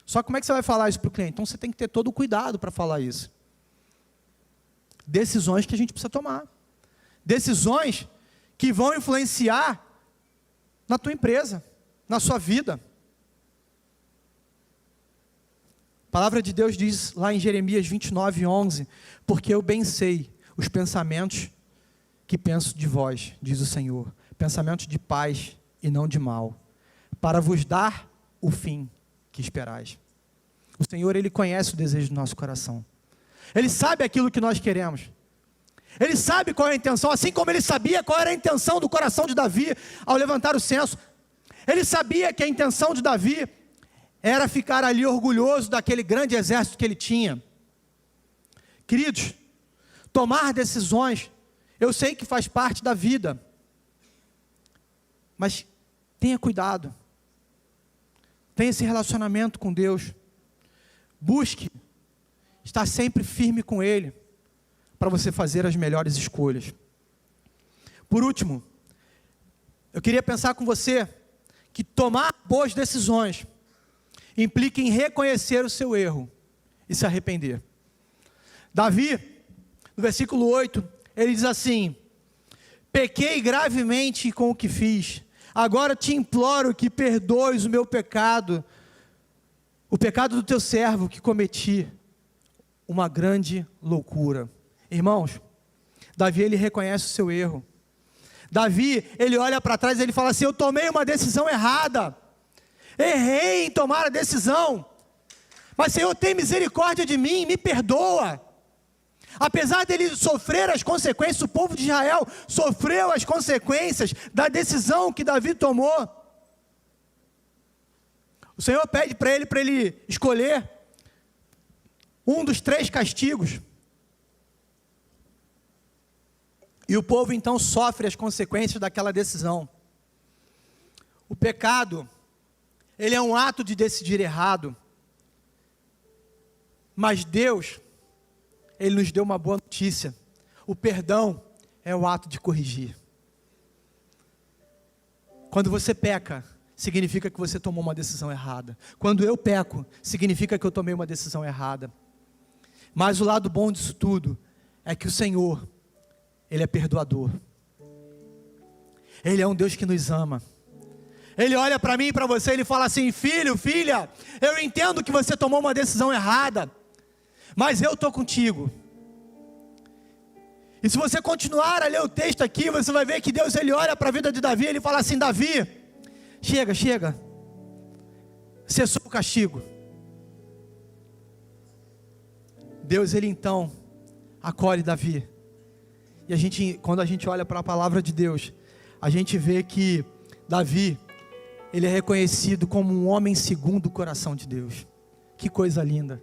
Só como é que você vai falar isso para o cliente? Então você tem que ter todo o cuidado para falar isso. Decisões que a gente precisa tomar. Decisões que vão influenciar na tua empresa, na sua vida. A palavra de Deus diz lá em Jeremias 29:11, porque eu bem sei os pensamentos que penso de vós, diz o Senhor, pensamentos de paz e não de mal, para vos dar o fim que esperais. O Senhor, Ele conhece o desejo do nosso coração. Ele sabe aquilo que nós queremos. Ele sabe qual é a intenção, assim como Ele sabia qual era a intenção do coração de Davi ao levantar o censo. Ele sabia que a intenção de Davi era ficar ali orgulhoso daquele grande exército que ele tinha. Queridos, tomar decisões, eu sei que faz parte da vida, mas tenha cuidado, tenha esse relacionamento com Deus, busque estar sempre firme com Ele, para você fazer as melhores escolhas. Por último, eu queria pensar com você, que tomar boas decisões, implica em reconhecer o seu erro e se arrepender. Davi, no versículo 8, ele diz assim, pequei gravemente com o que fiz, agora te imploro que perdoes o meu pecado, o pecado do teu servo que cometi, uma grande loucura. Irmãos, Davi, ele reconhece o seu erro. Davi, ele olha para trás e ele fala assim, eu tomei uma decisão errada, errei em tomar a decisão, mas Senhor, tem misericórdia de mim, me perdoa. Apesar dele sofrer as consequências, o povo de Israel sofreu as consequências da decisão que Davi tomou. O Senhor pede para ele escolher um dos 3 castigos. E o povo então sofre as consequências daquela decisão. O pecado, ele é um ato de decidir errado. Mas Deus, Ele nos deu uma boa notícia. O perdão é o ato de corrigir. Quando você peca, significa que você tomou uma decisão errada. Quando eu peco, significa que eu tomei uma decisão errada. Mas o lado bom disso tudo é que o Senhor, Ele é perdoador. Ele é um Deus que nos ama. Ele olha para mim e para você, Ele fala assim, filho, filha, eu entendo que você tomou uma decisão errada, mas eu estou contigo. E se você continuar a ler o texto aqui, você vai ver que Deus, Ele olha para a vida de Davi, Ele fala assim, Davi, chega, cessou o castigo. Deus, Ele então acolhe Davi. E quando a gente olha para a palavra de Deus, a gente vê que Davi, ele é reconhecido como um homem segundo o coração de Deus. Que coisa linda.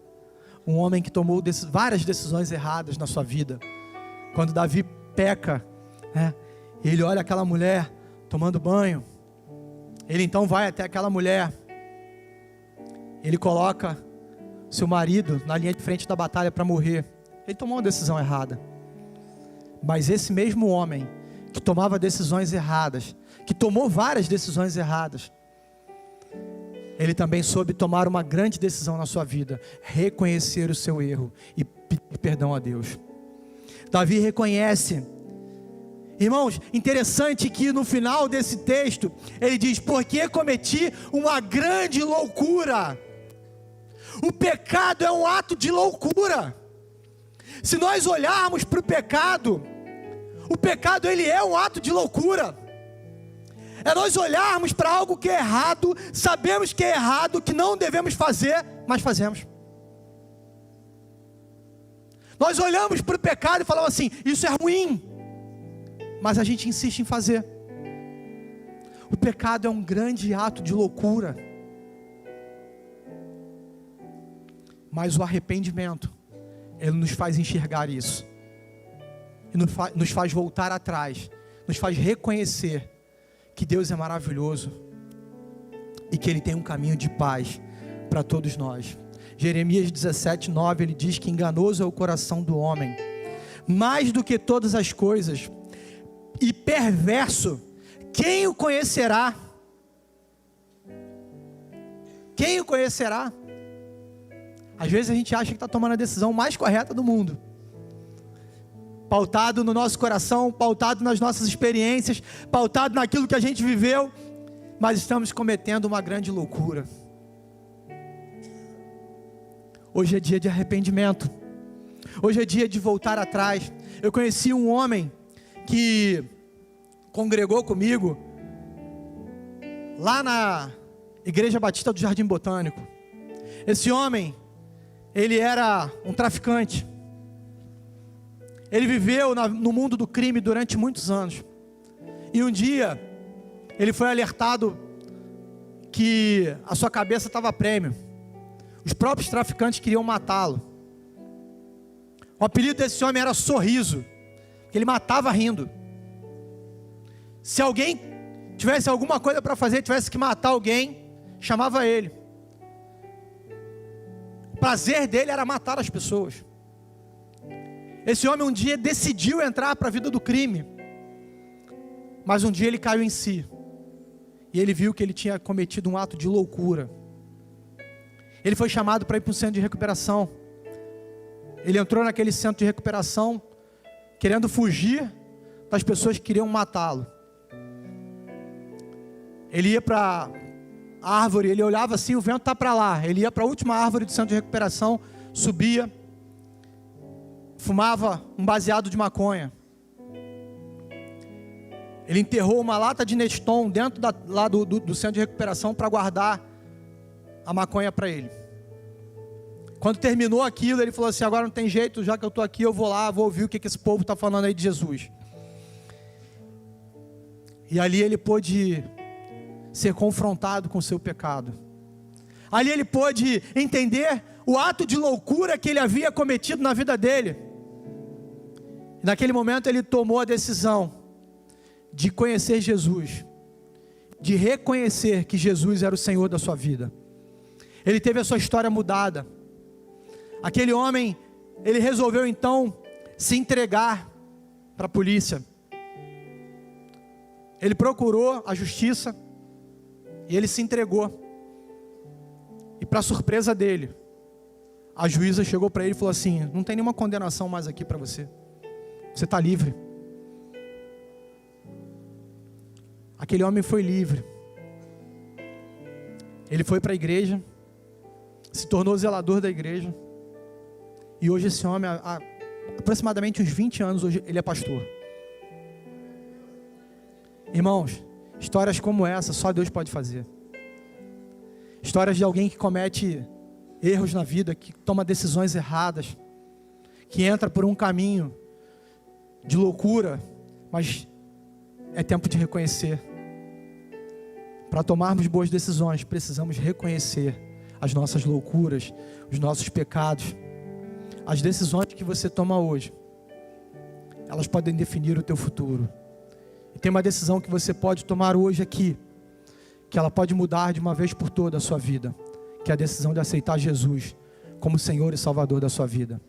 Um homem que tomou várias decisões erradas na sua vida. Quando Davi peca, ele olha aquela mulher tomando banho. Ele então vai até aquela mulher. Ele coloca seu marido na linha de frente da batalha para morrer. Ele tomou uma decisão errada. Mas esse mesmo homem que tomava decisões erradas, que tomou várias decisões erradas, ele também soube tomar uma grande decisão na sua vida, reconhecer o seu erro e pedir perdão a Deus. Davi reconhece. Irmãos, interessante que no final desse texto, ele diz, porque cometi uma grande loucura. O pecado é um ato de loucura. Se nós olharmos para o pecado ele é um ato de loucura. É nós olharmos para algo que é errado, sabemos que é errado, que não devemos fazer, mas fazemos. Nós olhamos para o pecado e falamos assim, isso é ruim, mas a gente insiste em fazer. O pecado é um grande ato de loucura, mas o arrependimento, ele nos faz enxergar isso, e nos faz voltar atrás, nos faz reconhecer que Deus é maravilhoso, e que Ele tem um caminho de paz para todos nós. Jeremias 17:9, ele diz que enganoso é o coração do homem, mais do que todas as coisas, e perverso, quem o conhecerá? Quem o conhecerá? Às vezes a gente acha que está tomando a decisão mais correta do mundo, pautado no nosso coração, pautado nas nossas experiências, pautado naquilo que a gente viveu, mas estamos cometendo uma grande loucura. Hoje é dia de arrependimento, hoje é dia de voltar atrás. Eu conheci um homem que congregou comigo lá na Igreja Batista do Jardim Botânico. Esse homem, ele era um traficante. Ele viveu no mundo do crime durante muitos anos. E um dia, ele foi alertado que a sua cabeça estava a prêmio. Os próprios traficantes queriam matá-lo. O apelido desse homem era Sorriso, porque ele matava rindo. Se alguém tivesse alguma coisa para fazer, tivesse que matar alguém, chamava ele. O prazer dele era matar as pessoas. Esse homem um dia decidiu entrar para a vida do crime, mas um dia ele caiu em si, e ele viu que ele tinha cometido um ato de loucura. Ele foi chamado para ir para um centro de recuperação. Ele entrou naquele centro de recuperação, querendo fugir das pessoas que queriam matá-lo. Ele ia para a árvore, ele olhava assim, o vento está para lá. Ele ia para a última árvore do centro de recuperação, subia, fumava um baseado de maconha. Ele enterrou uma lata de Neston dentro lá do centro de recuperação para guardar a maconha para ele. Quando terminou aquilo, ele falou assim, agora não tem jeito, já que eu estou aqui, eu vou lá, vou ouvir o que esse povo está falando aí de Jesus. E ali ele pôde ser confrontado com o seu pecado. Ali ele pôde entender o ato de loucura que ele havia cometido na vida dele. E naquele momento ele tomou a decisão de conhecer Jesus, de reconhecer que Jesus era o Senhor da sua vida. Ele teve a sua história mudada. Aquele homem, ele resolveu então se entregar para a polícia. Ele procurou a justiça e ele se entregou. E para surpresa dele, a juíza chegou para ele e falou assim, não tem nenhuma condenação mais aqui para você. Você está livre. Aquele homem foi livre. Ele foi para a igreja, se tornou zelador da igreja. E hoje esse homem, há aproximadamente uns 20 anos, hoje ele é pastor. Irmãos, histórias como essa, só Deus pode fazer. Histórias de alguém que comete erros na vida, que toma decisões erradas, que entra por um caminho de loucura, mas é tempo de reconhecer. Para tomarmos boas decisões, precisamos reconhecer as nossas loucuras, os nossos pecados. As decisões que você toma hoje, elas podem definir o teu futuro. E tem uma decisão que você pode tomar hoje aqui, que ela pode mudar de uma vez por toda a sua vida, que é a decisão de aceitar Jesus como Senhor e Salvador da sua vida.